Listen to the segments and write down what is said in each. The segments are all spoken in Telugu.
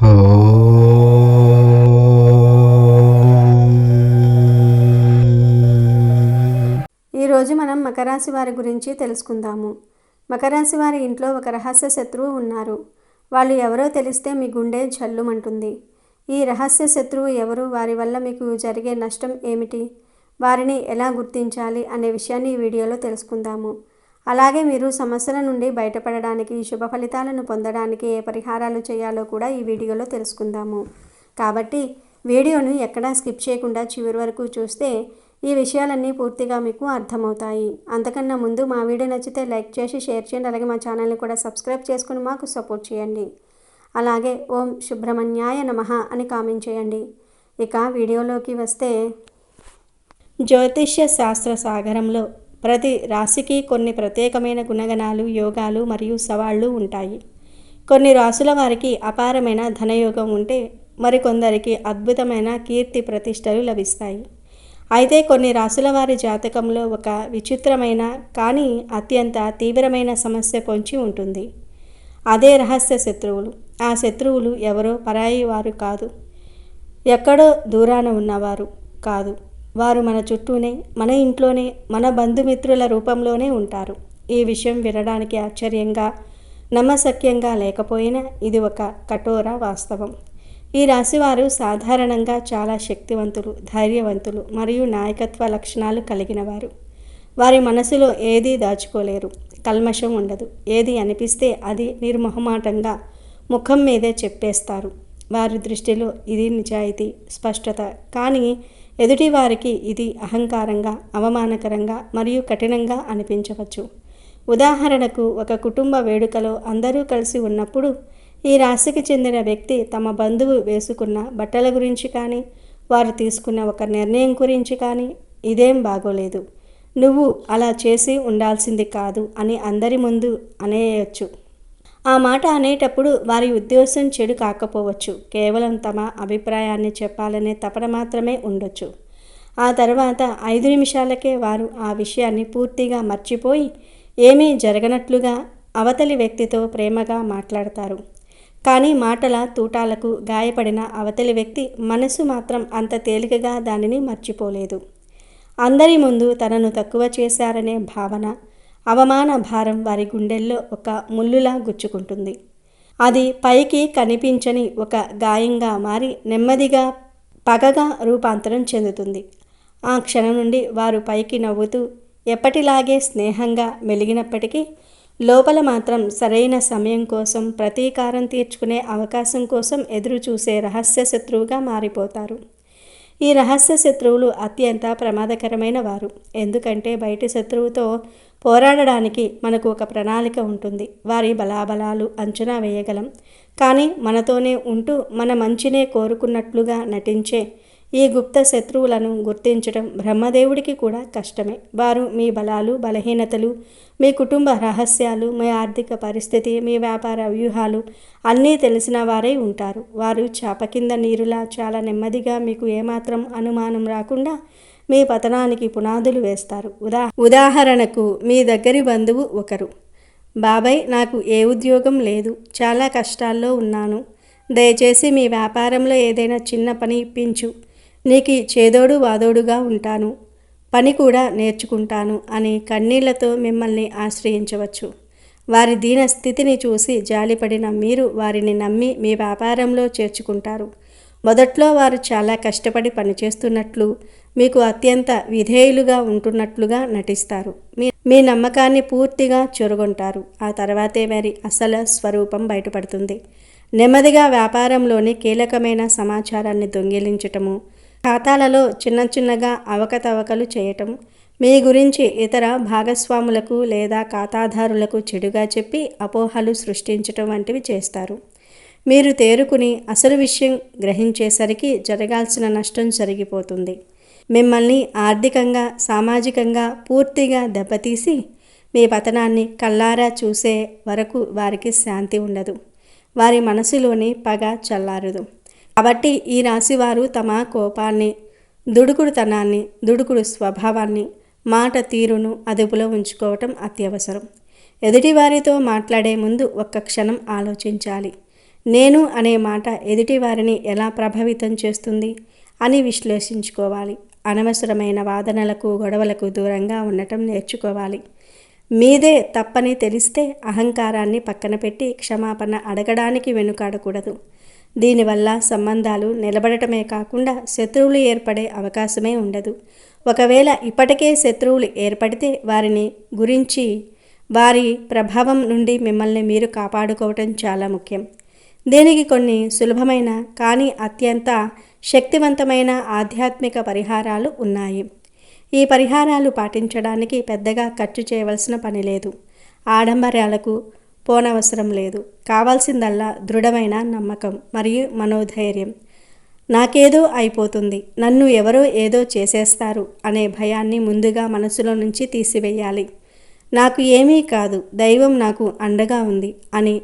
ఈరోజు మనం మకర రాశి వారి గురించి తెలుసుకుందాము. మకర రాశి వారి ఇంట్లో ఒక రహస్య శత్రువు ఉన్నారు. వాళ్ళు ఎవరో తెలిస్తే మీ గుండె జల్లుమంటుంది. ఈ రహస్య శత్రువు ఎవరు, వారి వల్ల మీకు జరిగే నష్టం ఏమిటి, వారిని ఎలా గుర్తించాలి అనే విషయాన్ని ఈ వీడియోలో తెలుసుకుందాము. అలాగే మీరు సమస్యల నుండి బయటపడడానికి, శుభ ఫలితాలను పొందడానికి ఏ పరిహారాలు చేయాలో కూడా ఈ వీడియోలో తెలుసుకుందాము. కాబట్టి వీడియోను ఎక్కడా స్కిప్ చేయకుండా చివరి వరకు చూస్తే ఈ విషయాలన్నీ పూర్తిగా మీకు అర్థమవుతాయి. అంతకన్నా ముందు మా వీడియో నచ్చితే లైక్ చేసి షేర్ చేయండి. అలాగే మా ఛానల్ని కూడా సబ్స్క్రైబ్ చేసుకుని మాకు సపోర్ట్ చేయండి. అలాగే ఓం సుబ్రహ్మణ్యాయ నమః అని కామెంట్ చేయండి. ఇక వీడియోలోకి వస్తే, జ్యోతిష్య శాస్త్ర సాగరంలో ప్రతి రాశికి కొన్ని ప్రత్యేకమైన గుణగణాలు, యోగాలు మరియు సవాళ్లు ఉంటాయి. కొన్ని రాశుల వారికి అపారమైన ధనయోగం ఉంటే మరికొందరికి అద్భుతమైన కీర్తి ప్రతిష్టలు లభిస్తాయి. అయితే కొన్ని రాశుల వారి జాతకంలో ఒక విచిత్రమైన కానీ అత్యంత తీవ్రమైన సమస్య పొంచి ఉంటుంది. అదే రహస్య శత్రువులు. ఆ శత్రువులు ఎవరో పరాయి వారు కాదు, ఎక్కడో దూరాన ఉన్నవారు కాదు. వారు మన చుట్టూనే, మన ఇంట్లోనే, మన బంధుమిత్రుల రూపంలోనే ఉంటారు. ఈ విషయం వినడానికి ఆశ్చర్యంగా, నమ్మశక్యంగా లేకపోయినా ఇది ఒక కఠోర వాస్తవం. ఈ రాశివారు సాధారణంగా చాలా శక్తివంతులు, ధైర్యవంతులు మరియు నాయకత్వ లక్షణాలు కలిగిన వారు. వారి మనసులో ఏదీ దాచుకోలేరు, కల్మషం ఉండదు. ఏది అనిపిస్తే అది నిర్మొహమాటంగా ముఖం మీదే చెప్పేస్తారు. వారి దృష్టిలో ఇది నిజాయితీ, స్పష్టత. కానీ ఎదుటి వారికి ఇది అహంకారంగా, అవమానకరంగా మరియు కఠినంగా అనిపించవచ్చు. ఉదాహరణకు, ఒక కుటుంబ వేడుకలో అందరూ కలిసి ఉన్నప్పుడు ఈ రాశికి చెందిన వ్యక్తి తమ బంధువు వేసుకున్న బట్టల గురించి కానీ, వారు తీసుకున్న ఒక నిర్ణయం గురించి కానీ, ఇదేం బాగోలేదు, నువ్వు అలా చేసి ఉండాల్సింది కాదు అని అందరి ముందు అనేయచ్చు. ఆ మాట అనేటప్పుడు వారి ఉద్దేశం చెడు కాకపోవచ్చు, కేవలం తమ అభిప్రాయాన్ని చెప్పాలనే తపన మాత్రమే ఉండొచ్చు. ఆ తర్వాత 5 నిమిషాలకే వారు ఆ విషయాన్ని పూర్తిగా మర్చిపోయి ఏమీ జరగనట్లుగా అవతలి వ్యక్తితో ప్రేమగా మాట్లాడతారు. కానీ మాటల తూటాలకు గాయపడిన అవతలి వ్యక్తి మనసు మాత్రం అంత తేలికగా దానిని మర్చిపోలేదు. అందరి ముందు తనను తక్కువ చేశారనే భావన, అవమాన భారం వారి గుండెల్లో ఒక ముల్లులా గుచ్చుకుంటుంది. అది పైకి కనిపించని ఒక గాయంగా మారి నెమ్మదిగా పగగా రూపాంతరం చెందుతుంది. ఆ క్షణం నుండి వారు పైకి నవ్వుతూ, ఎప్పటిలాగే స్నేహంగా మెలిగినప్పటికీ లోపల మాత్రం సరైన సమయం కోసం, ప్రతీకారం తీర్చుకునే అవకాశం కోసం ఎదురు చూసే రహస్య శత్రువుగా మారిపోతారు. ఈ రహస్య శత్రువులు అత్యంత ప్రమాదకరమైన వారు. ఎందుకంటే బయటి శత్రువుతో పోరాడడానికి మనకు ఒక ప్రణాళిక ఉంటుంది. వారి బలాబలాలు అంచనా వేయగలం. కానీ మనతోనే ఉంటూ మన మంచినే కోరుకున్నట్లుగా నటించే ఈ గుప్త శత్రువులను గుర్తించడం బ్రహ్మదేవుడికి కూడా కష్టమే. వారు మీ బలాలు, బలహీనతలు, మీ కుటుంబ రహస్యాలు, మీ ఆర్థిక పరిస్థితి, మీ వ్యాపార వ్యూహాలు అన్నీ తెలిసిన వారై ఉంటారు. వారు చాప కింద నీరులా చాలా నెమ్మదిగా, మీకు ఏమాత్రం అనుమానం రాకుండా మీ పతనానికి పునాదులు వేస్తారు. ఉదాహరణకు, మీ దగ్గరి బంధువు ఒకరు, బాబాయ్ నాకు ఏ ఉద్యోగం లేదు, చాలా కష్టాల్లో ఉన్నాను, దయచేసి మీ వ్యాపారంలో ఏదైనా చిన్న పని ఇప్పించు, నీకు చేదోడు వాదోడుగా ఉంటాను, పని కూడా నేర్చుకుంటాను అని కన్నీళ్లతో మిమ్మల్ని ఆశ్రయించవచ్చు. వారి దీన స్థితిని చూసి జాలిపడిన మీరు వారిని నమ్మి మీ వ్యాపారంలో చేర్చుకుంటారు. మొదట్లో వారు చాలా కష్టపడి పనిచేస్తున్నట్లు, మీకు అత్యంత విధేయులుగా ఉంటున్నట్లుగా నటిస్తారు. మీ నమ్మకాన్ని పూర్తిగా చొరగొంటారు. ఆ తర్వాతే వారి అసలు స్వరూపం బయటపడుతుంది. నెమ్మదిగా వ్యాపారంలోని కీలకమైన సమాచారాన్ని దొంగిలించటము, ఖాతాలలో చిన్నగా అవకతవకలు చేయటం, మీ గురించి ఇతర భాగస్వాములకు లేదా ఖాతాదారులకు చెడుగా చెప్పి అపోహలు సృష్టించటం వంటివి చేస్తారు. మీరు తేరుకుని అసలు విషయం గ్రహించేసరికి జరగాల్సిన నష్టం జరిగిపోతుంది. మిమ్మల్ని ఆర్థికంగా, సామాజికంగా పూర్తిగా దెబ్బతీసి మీ పతనాన్ని కళ్ళారా చూసే వరకు వారికి శాంతి ఉండదు. వారి మనసులోని పగ చల్లారదు. కాబట్టి ఈ రాశివారు తమ కోపాన్ని, దుడుకుడుతనాన్ని, దుడుకుడు స్వభావాన్ని, మాట తీరును అదుపులో ఉంచుకోవటం అత్యవసరం. ఎదుటివారితో మాట్లాడే ముందు ఒక్క క్షణం ఆలోచించాలి. నేను అనే మాట ఎదుటివారిని ఎలా ప్రభావితం చేస్తుంది అని విశ్లేషించుకోవాలి. అనవసరమైన వాదనలకు, గొడవలకు దూరంగా ఉండటం నేర్చుకోవాలి. మీదే తప్పని తెలిస్తే అహంకారాన్ని పక్కన పెట్టి క్షమాపణ అడగడానికి వెనుకాడకూడదు. దీనివల్ల సంబంధాలు నిలబడటమే కాకుండా శత్రువులు ఏర్పడే అవకాశమే ఉండదు. ఒకవేళ ఇప్పటికే శత్రువులు ఏర్పడితే వారిని గురించి, వారి ప్రభావం నుండి మిమ్మల్ని మీరు కాపాడుకోవటం చాలా ముఖ్యం. దీనికి కొన్ని సులభమైన కానీ అత్యంత శక్తివంతమైన ఆధ్యాత్మిక పరిహారాలు ఉన్నాయి. ఈ పరిహారాలు పాటించడానికి పెద్దగా ఖర్చు చేయవలసిన పని లేదు. ఆడంబరాలకు పోనవసరం లేదు. కావాల్సిందల్లా దృఢమైన నమ్మకం మరియు మనోధైర్యం. నాకేదో అయిపోతుంది, నన్ను ఎవరో ఏదో చేసేస్తారు అనే భయాన్ని ముందుగా మనసులో నుంచి తీసివేయాలి. నాకు ఏమీ కాదు, దైవం నాకు అండగా ఉంది అని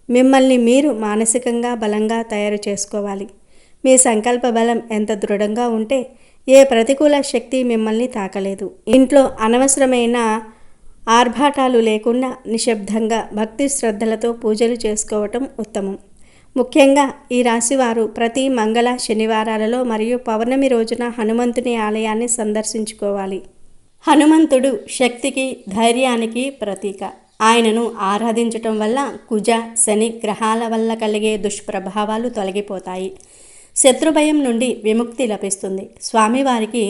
మిమ్మల్ని మీరు మానసికంగా బలంగా తయారు చేసుకోవాలి. మీ సంకల్ప బలం ఎంత దృఢంగా ఉంటే ఏ ప్రతికూల శక్తి మిమ్మల్ని తాకలేదు. ఇంట్లో అనవసరమైన ఆర్భాటాలు లేకుండా నిశ్శబ్దంగా భక్తి శ్రద్ధలతో పూజలు చేసుకోవటం ఉత్తమం. ముఖ్యంగా ఈ రాశివారు ప్రతి మంగళ, శనివారాలలో మరియు పౌర్ణమి రోజున హనుమంతుని ఆలయాన్ని సందర్శించుకోవాలి. హనుమంతుడు శక్తికి, ధైర్యానికి ప్రతీక. ఆయనను ఆరాధించటం వల్ల కుజ, శని గ్రహాల వల్ల కలిగే దుష్ప్రభావాలు తొలగిపోతాయి. శత్రుభయం నుండి విముక్తి లభిస్తుంది. స్వామివారికి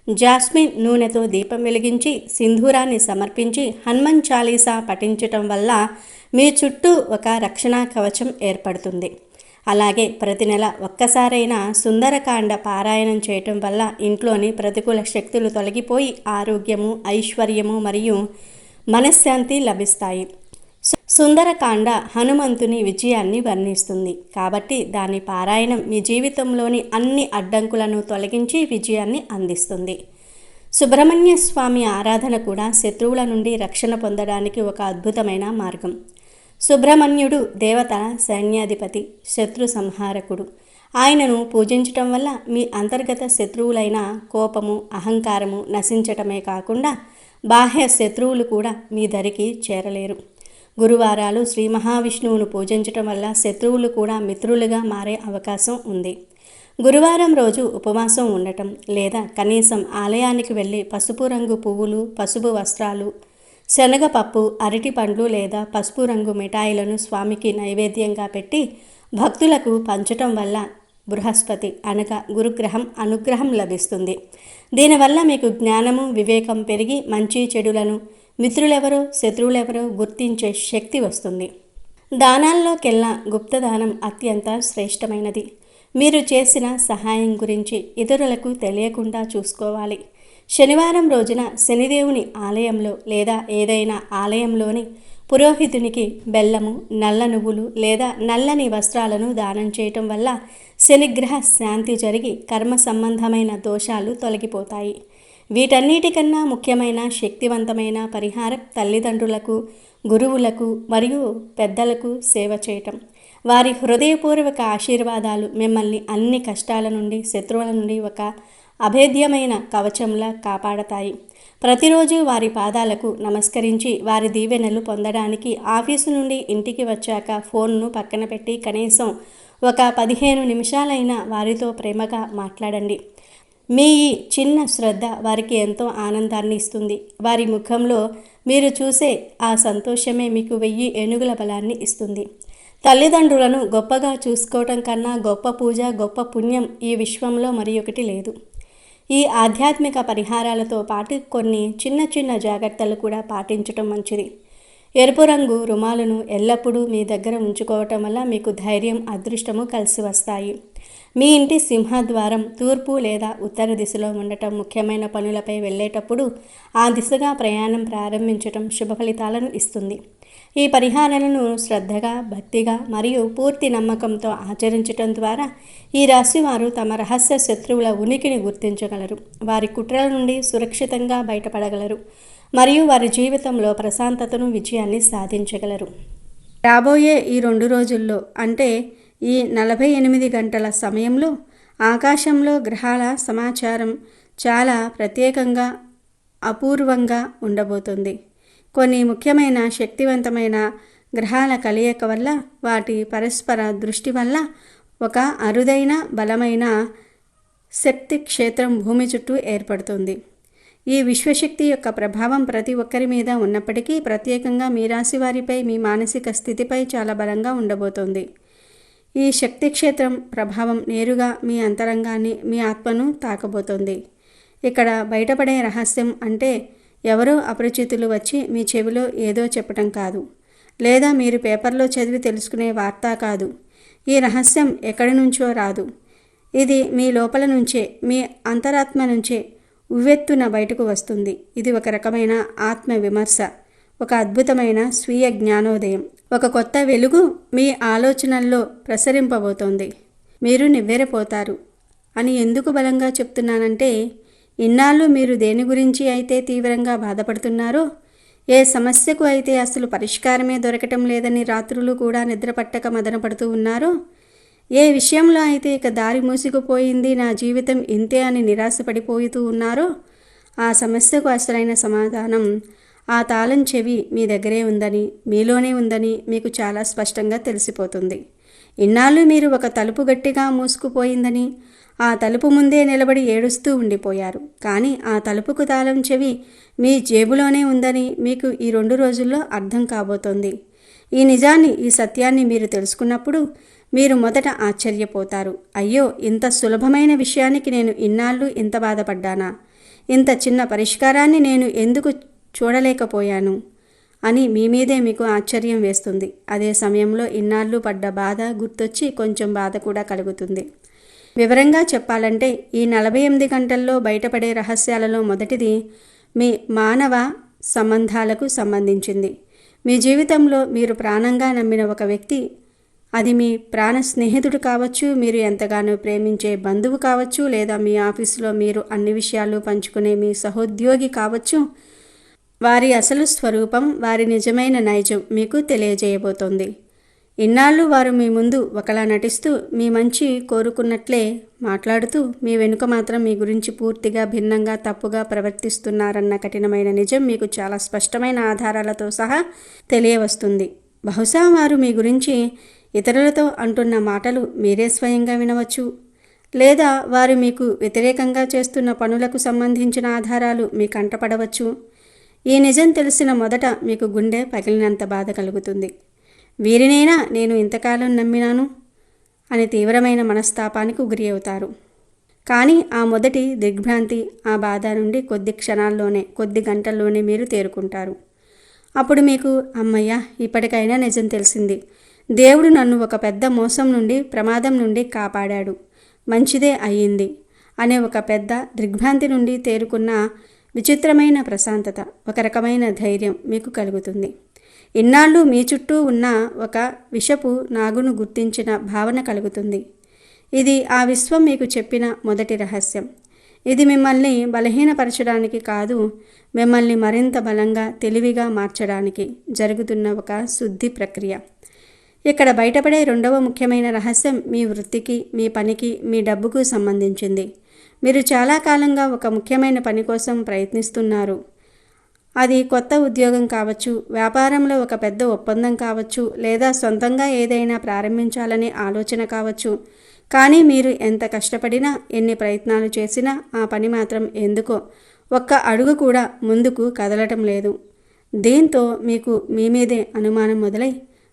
జాస్మిన్ నూనెతో దీపం వెలిగించి సింధూరాన్ని సమర్పించి హనుమాన్ చాలీసా పఠించటం వల్ల మీ చుట్టూ ఒక రక్షణ కవచం ఏర్పడుతుంది. అలాగే ప్రతి నెల ఒక్కసారైనా సుందరకాండ పారాయణం చేయటం వల్ల ఇంట్లోని ప్రతికూల శక్తులు తొలగిపోయి ఆరోగ్యము, ఐశ్వర్యము మరియు మనశ్శాంతి లభిస్తాయి. సుందరకాండ హనుమంతుని విజయాన్ని వర్ణిస్తుంది కాబట్టి దాని పారాయణం మీ జీవితంలోని అన్ని అడ్డంకులను తొలగించి విజయాన్ని అందిస్తుంది. సుబ్రహ్మణ్య స్వామి ఆరాధన కూడా శత్రువుల నుండి రక్షణ పొందడానికి ఒక అద్భుతమైన మార్గం. సుబ్రహ్మణ్యుడు దేవత సైన్యాధిపతి, శత్రు సంహారకుడు. ఆయనను పూజించటం వల్ల మీ అంతర్గత శత్రువులైన కోపము, అహంకారము నశించటమే కాకుండా బాహ్య శత్రువులు కూడా మీ దరికి చేరలేరు. గురువారాలు శ్రీ మహావిష్ణువును పూజించటం వల్ల శత్రువులు కూడా మిత్రులుగా మారే అవకాశం ఉంది. గురువారం రోజు ఉపవాసం ఉండటం లేదా కనీసం ఆలయానికి వెళ్ళి పసుపు రంగు పువ్వులు, పసుపు వస్త్రాలు, శనగపప్పు, అరటి పండ్లు లేదా పసుపు రంగు మిఠాయిలను స్వామికి నైవేద్యంగా పెట్టి భక్తులకు పంచటం వల్ల బృహస్పతి అనగా గురుగ్రహం అనుగ్రహం లభిస్తుంది. దీనివల్ల మీకు జ్ఞానము, వివేకం పెరిగి మంచి చెడులను, మిత్రులెవరో శత్రువులెవరో గుర్తించే శక్తి వస్తుంది. దానాల్లోకెల్లా గుప్తదానం అత్యంత శ్రేష్టమైనది. మీరు చేసిన సహాయం గురించి ఇతరులకు తెలియకుండా చూసుకోవాలి. శనివారం రోజున శనిదేవుని ఆలయంలో లేదా ఏదైనా ఆలయంలోని పురోహితునికి బెల్లము, నల్ల నువ్వులు లేదా నల్లని వస్త్రాలను దానం చేయటం వల్ల శనిగ్రహ శాంతి జరిగి కర్మ సంబంధమైన దోషాలు తొలగిపోతాయి. వీటన్నిటికన్నా ముఖ్యమైన శక్తివంతమైన పరిహారం తల్లిదండ్రులకు, గురువులకు మరియు పెద్దలకు సేవ చేయటం. వారి హృదయపూర్వక ఆశీర్వాదాలు మిమ్మల్ని అన్ని కష్టాల నుండి, శత్రువుల నుండి ఒక అభేద్యమైన కవచంలా కాపాడతాయి. ప్రతిరోజు వారి పాదాలకు నమస్కరించి వారి దీవెనలు పొందడానికి ఆఫీసు నుండి ఇంటికి వచ్చాక ఫోన్ను పక్కన పెట్టి కనీసం ఒక 15 నిమిషాలైనా వారితో ప్రేమగా మాట్లాడండి. మీ ఈ చిన్న శ్రద్ధ వారికి ఎంతో ఆనందాన్ని ఇస్తుంది. వారి ముఖంలో మీరు చూసే ఆ సంతోషమే మీకు 1000 ఏనుగుల బలాన్ని ఇస్తుంది. తల్లిదండ్రులను గొప్పగా చూసుకోవటం కన్నా గొప్ప పూజ, గొప్ప పుణ్యం ఈ విశ్వంలో మరి ఒకటి లేదు. ఈ ఆధ్యాత్మిక పరిహారాలతో పాటు కొన్ని చిన్న చిన్న జాగ్రత్తలు కూడా పాటించటం మంచిది. ఎరుపు రంగు రుమాలును ఎల్లప్పుడూ మీ దగ్గర ఉంచుకోవటం వల్ల మీకు ధైర్యం, అదృష్టము కలిసి వస్తాయి. మీ ఇంటి సింహద్వారం తూర్పు లేదా ఉత్తర దిశలో ఉండటం, ముఖ్యమైన పనులపై వెళ్ళేటప్పుడు ఆ దిశగా ప్రయాణం ప్రారంభించటం శుభ ఫలితాలను ఇస్తుంది. ఈ పరిహారాలను శ్రద్ధగా, భక్తిగా మరియు పూర్తి నమ్మకంతో ఆచరించటం ద్వారా ఈ రాశివారు తమ రహస్య శత్రువుల ఉనికిని గుర్తించగలరు, వారి కుట్రల నుండి సురక్షితంగా బయటపడగలరు మరియు వారి జీవితంలో ప్రశాంతతను, విజయాన్ని సాధించగలరు. రాబోయే ఈ 2 రోజుల్లో అంటే ఈ 48 గంటల సమయంలో ఆకాశంలో గ్రహాల సమాచారం చాలా ప్రత్యేకంగా, అపూర్వంగా ఉండబోతుంది. కొన్ని ముఖ్యమైన శక్తివంతమైన గ్రహాల కలయిక వల్ల, వాటి పరస్పర దృష్టి వల్ల ఒక అరుదైన బలమైన శక్తి క్షేత్రం భూమి చుట్టూ ఏర్పడుతుంది. ఈ విశ్వశక్తి యొక్క ప్రభావం ప్రతి ఒక్కరి మీద ఉన్నప్పటికీ ప్రత్యేకంగా మీ రాశి వారిపై, మీ మానసిక స్థితిపై చాలా బలంగా ఉండబోతోంది. ఈ శక్తి క్షేత్రం ప్రభావం నేరుగా మీ అంతరంగాన్ని, మీ ఆత్మను తాకబోతోంది. ఇక్కడ బయటపడే రహస్యం అంటే ఎవరో అపరిచితులు వచ్చి మీ చెవిలో ఏదో చెప్పటం కాదు, లేదా మీరు పేపర్లో చదివి తెలుసుకునే వార్త కాదు. ఈ రహస్యం ఎక్కడి నుంచో రాదు. ఇది మీ లోపల నుంచే, మీ అంతరాత్మ నుంచే ఉవ్వెత్తున బయటకు వస్తుంది. ఇది ఒక రకమైన ఆత్మ విమర్శ, ఒక అద్భుతమైన స్వీయ జ్ఞానోదయం, ఒక కొత్త వెలుగు మీ ఆలోచనల్లో ప్రసరింపబోతోంది. మీరు నివ్వెరపోతారు అని ఎందుకు బలంగా చెప్తున్నానంటే, ఇన్నాళ్ళు మీరు దేని గురించి అయితే తీవ్రంగా బాధపడుతున్నారో, ఏ సమస్యకు అయితే అసలు పరిష్కారమే దొరకటం లేదని రాత్రులు కూడా నిద్రపట్టక మదనపడుతూ ఉన్నారో, ఏ విషయంలో అయితే ఇక దారి మూసుకుపోయింది, నా జీవితం ఇంతే అని నిరాశపడిపోతూ ఉన్నారో, ఆ సమస్యకు అసలైన సమాధానం, ఆ తాళం చెవి మీ దగ్గరే ఉందని, మీలోనే ఉందని మీకు చాలా స్పష్టంగా తెలిసిపోతుంది. ఇన్నాళ్ళు మీరు ఒక తలుపు గట్టిగా మూసుకుపోయిందని, ఆ తలుపు ముందే నిలబడి ఏడుస్తూ ఉండిపోయారు. కానీ ఆ తలుపుకు తాళం చెవి మీ జేబులోనే ఉందని మీకు ఈ 2 రోజుల్లో అర్థం కాబోతోంది. ఈ నిజాన్ని, ఈ సత్యాన్ని మీరు తెలుసుకున్నప్పుడు మీరు మొదట ఆశ్చర్యపోతారు. అయ్యో, ఇంత సులభమైన విషయానికి నేను ఇన్నాళ్ళు ఇంత బాధపడ్డానా? ఇంత చిన్న పరిష్కారాన్ని నేను ఎందుకు చూడలేకపోయాను అని మీ మీదే మీకు ఆశ్చర్యం వేస్తుంది. అదే సమయంలో ఇన్నాళ్ళు పడ్డ బాధ గుర్తొచ్చి కొంచెం బాధ కూడా కలుగుతుంది. వివరంగా చెప్పాలంటే ఈ 48 గంటల్లో బయటపడే రహస్యాలలో మొదటిది మీ మానవ సంబంధాలకు సంబంధించింది. మీ జీవితంలో మీరు ప్రాణంగా నమ్మిన ఒక వ్యక్తి, అది మీ ప్రాణ స్నేహితుడు కావచ్చు, మీరు ఎంతగానో ప్రేమించే బంధువు కావచ్చు, లేదా మీ ఆఫీసులో మీరు అన్ని విషయాలు పంచుకునే మీ సహోద్యోగి కావచ్చు, వారి అసలు స్వరూపం, వారి నిజమైన నైజం మీకు తెలియజేయబోతోంది. ఇన్నాళ్ళు వారు మీ ముందు ఒకలా నటిస్తూ, మీ మంచి కోరుకున్నట్లే మాట్లాడుతూ, మీ వెనుక మాత్రం మీ గురించి పూర్తిగా భిన్నంగా, తప్పుగా ప్రవర్తిస్తున్నారన్న కఠినమైన నిజం మీకు చాలా స్పష్టమైన ఆధారాలతో సహా తెలియవస్తుంది. బహుశా వారు మీ గురించి ఇతరులతో అంటున్న మాటలు మీరే స్వయంగా వినవచ్చు, లేదా వారు మీకు వ్యతిరేకంగా చేస్తున్న పనులకు సంబంధించిన ఆధారాలు మీ కంటపడవచ్చు. ఈ నిజం తెలిసిన మొదట మీకు గుండె పగిలినంత బాధ కలుగుతుంది. వీరినైనా నేను ఇంతకాలం నమ్మినాను అని తీవ్రమైన మనస్తాపానికి గురి అవుతారు. కానీ ఆ మొదటి దిగ్భ్రాంతి, ఆ బాధ నుండి కొద్ది క్షణాల్లోనే, కొద్ది గంటల్లోనే మీరు తేరుకుంటారు. అప్పుడు మీకు, అమ్మయ్య, ఇప్పటికైనా నిజం తెలిసింది, దేవుడు నన్ను ఒక పెద్ద మోసం నుండి, ప్రమాదం నుండి కాపాడాడు, మంచిదే అయ్యింది అనే ఒక పెద్ద దిగ్భ్రాంతి నుండి తేరుకున్న విచిత్రమైన ప్రశాంతత, ఒక రకమైన ధైర్యం మీకు కలుగుతుంది. ఇన్నాళ్ళు మీ చుట్టూ ఉన్న ఒక విషపు నాగును గుర్తించిన భావన కలుగుతుంది. ఇది ఆ విశ్వం మీకు చెప్పిన మొదటి రహస్యం. ఇది మిమ్మల్ని బలహీనపరచడానికి కాదు, మిమ్మల్ని మరింత బలంగా, తెలివిగా మార్చడానికి జరుగుతున్న ఒక శుద్ధి ప్రక్రియ. ఇక్కడ బయటపడే రెండవ ముఖ్యమైన రహస్యం మీ వృత్తికి, మీ పనికి, మీ డబ్బుకు సంబంధించింది. మీరు చాలా కాలంగా ఒక ముఖ్యమైన పని కోసం ప్రయత్నిస్తున్నారు. అది కొత్త ఉద్యోగం కావచ్చు, వ్యాపారంలో ఒక పెద్ద ఒప్పందం కావచ్చు, లేదా సొంతంగా ఏదైనా ప్రారంభించాలనే ఆలోచన కావచ్చు. కానీ మీరు ఎంత కష్టపడినా, ఎన్ని ప్రయత్నాలు చేసినా ఆ పని మాత్రం ఎందుకో ఒక్క అడుగు కూడా ముందుకు కదలటం లేదు. దీంతో మీకు మీ మీదే అనుమానం మొదలై,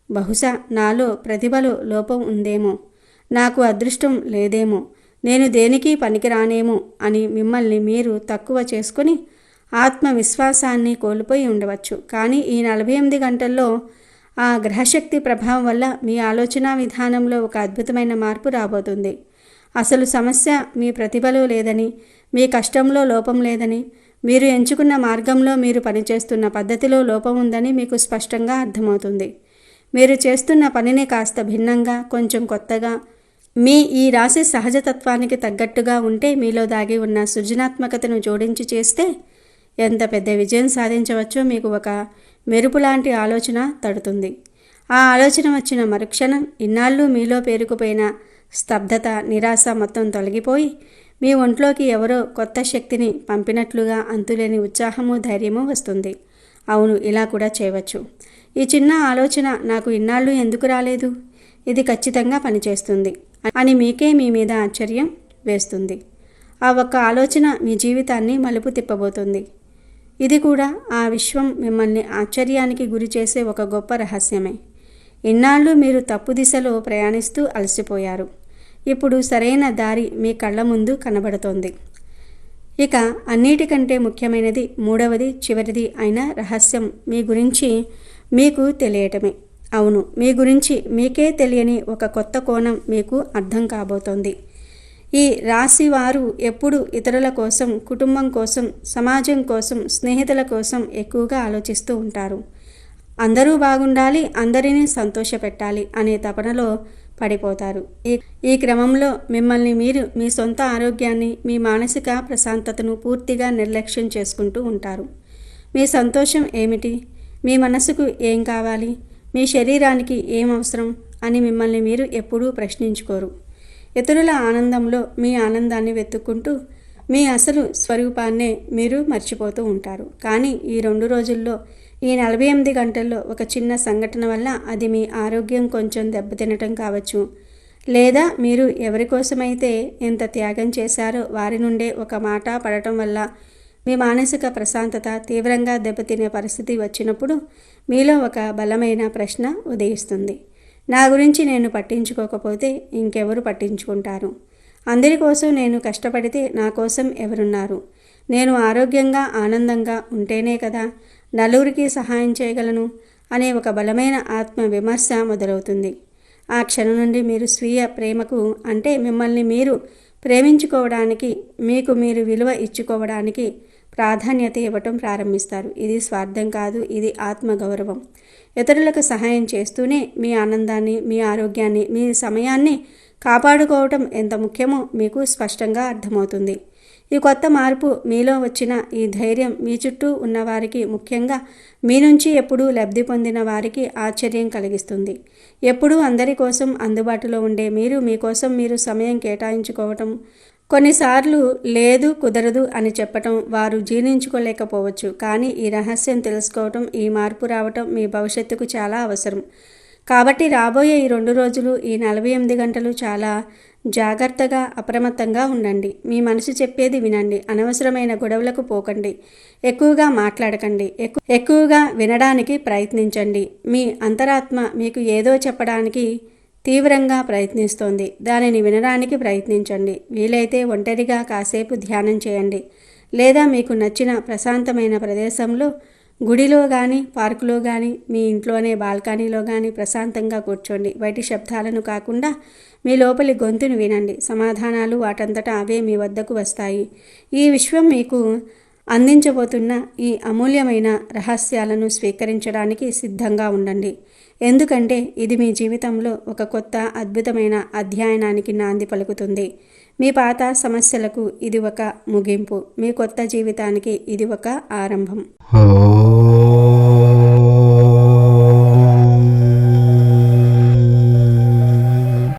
బహుశా నాలో ప్రతిభలో లోపం ఉందేమో, నాకు అదృష్టం లేదేమో, నేను దేనికి పనికిరానేమో అని మిమ్మల్ని మీరు తక్కువ చేసుకొని ఆత్మవిశ్వాసాన్ని కోల్పోయి ఉండవచ్చు. కానీ ఈ 48 గంటల్లో ఆ గ్రహశక్తి ప్రభావం వల్ల మీ ఆలోచన విధానంలో ఒక అద్భుతమైన మార్పు రాబోతుంది. అసలు సమస్య మీ ప్రతిభలో లేదని, మీ కష్టంలో లోపం లేదని, మీరు ఎంచుకున్న మార్గంలో, మీరు పనిచేస్తున్న పద్ధతిలో లోపం ఉందని మీకు స్పష్టంగా అర్థమవుతుంది. మీరు చేస్తున్న పనిని కాస్త భిన్నంగా, కొంచెం కొత్తగా, మీ ఈ రాశి సహజతత్వానికి తగ్గట్టుగా ఉంటే, మీలో దాగి ఉన్న సృజనాత్మకతను జోడించి చేస్తే ఎంత పెద్ద విజయం సాధించవచ్చో మీకు ఒక మెరుపులాంటి ఆలోచన తడుతుంది. ఆ ఆలోచన వచ్చిన మరుక్షణం ఇన్నాళ్ళు మీలో పేరుకుపోయిన స్తబ్దత, నిరాశ మొత్తం తొలగిపోయి, మీ ఒంట్లోకి ఎవరో కొత్త శక్తిని పంపినట్లుగా అంతులేని ఉత్సాహము, ధైర్యము వస్తుంది. అవును, ఇలా కూడా చేయవచ్చు. ఈ చిన్న ఆలోచన నాకు ఇన్నాళ్ళు ఎందుకు రాలేదు, ఇది ఖచ్చితంగా పనిచేస్తుంది అని మీకే మీ మీద ఆశ్చర్యం వేస్తుంది. ఆ ఒక్క ఆలోచన మీ జీవితాన్ని మలుపు తిప్పబోతుంది. ఇది కూడా ఆ విశ్వం మిమ్మల్ని ఆశ్చర్యానికి గురి చేసే ఒక గొప్ప రహస్యమే. ఇన్నాళ్ళు మీరు తప్పు దిశలో ప్రయాణిస్తూ అలసిపోయారు. ఇప్పుడు సరైన దారి మీ కళ్ళ ముందు కనబడుతోంది. ఇక అన్నిటికంటే ముఖ్యమైనది, మూడవది, చివరిది అయిన రహస్యం మీ గురించి మీకు తెలియటమే. అవును, మీ గురించి మీకే తెలియని ఒక కొత్త కోణం మీకు అర్థం కాబోతోంది. ఈ రాశి వారు ఎప్పుడు ఇతరుల కోసం, కుటుంబం కోసం, సమాజం కోసం, స్నేహితుల కోసం ఎక్కువగా ఆలోచిస్తూ ఉంటారు. అందరూ బాగుండాలి, అందరినీ సంతోషపెట్టాలి అనే తపనలో పడిపోతారు. ఈ క్రమంలో మిమ్మల్ని మీరు, మీ సొంత ఆరోగ్యాన్ని, మీ మానసిక ప్రశాంతతను పూర్తిగా నిర్లక్ష్యం చేసుకుంటూ ఉంటారు. మీ సంతోషం ఏమిటి, మీ మనసుకు ఏం కావాలి, మీ శరీరానికి ఏం అవసరం అని మిమ్మల్ని మీరు ఎప్పుడూ ప్రశ్నించుకోరు. ఇతరుల ఆనందంలో మీ ఆనందాన్ని వెతుక్కుంటూ మీ అసలు స్వరూపాన్నే మీరు మర్చిపోతూ ఉంటారు. కానీ ఈ 2 రోజుల్లో, ఈ 48 గంటల్లో ఒక చిన్న సంఘటన వల్ల, అది మీ ఆరోగ్యం కొంచెం దెబ్బతినటం కావచ్చు, లేదా మీరు ఎవరికోసమైతే ఎంత త్యాగం చేశారో వారి నుండే ఒక మాట పడటం వల్ల మీ మానసిక ప్రశాంతత తీవ్రంగా దెబ్బతినే పరిస్థితి వచ్చినప్పుడు మీలో ఒక బలమైన ప్రశ్న ఉదయిస్తుంది. నా గురించి నేను పట్టించుకోకపోతే ఇంకెవరు పట్టించుకుంటారు? అందరి కోసం నేను కష్టపడితే నా కోసం ఎవరున్నారు? నేను ఆరోగ్యంగా, ఆనందంగా ఉంటేనే కదా నలుగురికి సహాయం చేయగలను అనే ఒక బలమైన ఆత్మ విమర్శ మొదలవుతుంది. ఆ క్షణం నుండి మీరు స్వీయ ప్రేమకు, అంటే మిమ్మల్ని మీరు ప్రేమించుకోవడానికి, మీకు మీరు విలువ ఇచ్చుకోవడానికి ప్రాధాన్యత ఇవ్వటం ప్రారంభిస్తారు. ఇది స్వార్థం కాదు, ఇది ఆత్మగౌరవం. ఇతరులకు సహాయం చేస్తూనే మీ ఆనందాన్ని, మీ ఆరోగ్యాన్ని, మీ సమయాన్ని కాపాడుకోవటం ఎంత ముఖ్యమో మీకు స్పష్టంగా అర్థమవుతుంది. ఈ కొత్త మార్పు మీలో వచ్చిన ఈ ధైర్యం మీ చుట్టూ ఉన్నవారికి, ముఖ్యంగా మీ నుంచి ఎప్పుడూ లబ్ధి పొందిన వారికి ఆశ్చర్యం కలిగిస్తుంది. ఎప్పుడూ అందరి కోసం అందుబాటులో ఉండే మీరు, మీకోసం మీరు సమయం కేటాయించుకోవటం, కొన్నిసార్లు లేదు, కుదరదు అని చెప్పటం వారు జీర్ణించుకోలేకపోవచ్చు. కానీ ఈ రహస్యం తెలుసుకోవటం, ఈ మార్పు రావటం మీ భవిష్యత్తుకు చాలా అవసరం. కాబట్టి రాబోయే ఈ 2 రోజులు, ఈ 48 గంటలు చాలా జాగ్రత్తగా, అప్రమత్తంగా ఉండండి. మీ మనసు చెప్పేది వినండి. అనవసరమైన గొడవలకు పోకండి. ఎక్కువగా మాట్లాడకండి. ఎక్కువగా వినడానికి ప్రయత్నించండి. మీ అంతరాత్మ మీకు ఏదో చెప్పడానికి తీవ్రంగా ప్రయత్నిస్తోంది. దానిని వినడానికి ప్రయత్నించండి. వీలైతే ఒంటరిగా కాసేపు ధ్యానం చేయండి. లేదా మీకు నచ్చిన ప్రశాంతమైన ప్రదేశంలో, గుడిలో కానీ, పార్కులో కానీ, మీ ఇంట్లోనే బాల్కనీలో కానీ ప్రశాంతంగా కూర్చోండి. బయటి శబ్దాలను కాకుండా మీ లోపలి గొంతును వినండి. సమాధానాలు వాటంతటా అవే మీ వద్దకు వస్తాయి. ఈ విశ్వం మీకు అందించబోతున్న ఈ అమూల్యమైన రహస్యాలను స్వీకరించడానికి సిద్ధంగా ఉండండి. ఎందుకంటే ఇది మీ జీవితంలో ఒక కొత్త అద్భుతమైన అధ్యయనానికి నాంది పలుకుతుంది. మీ పాత సమస్యలకు ఇది ఒక ముగింపు. మీ కొత్త జీవితానికి ఇది ఒక ఆరంభం.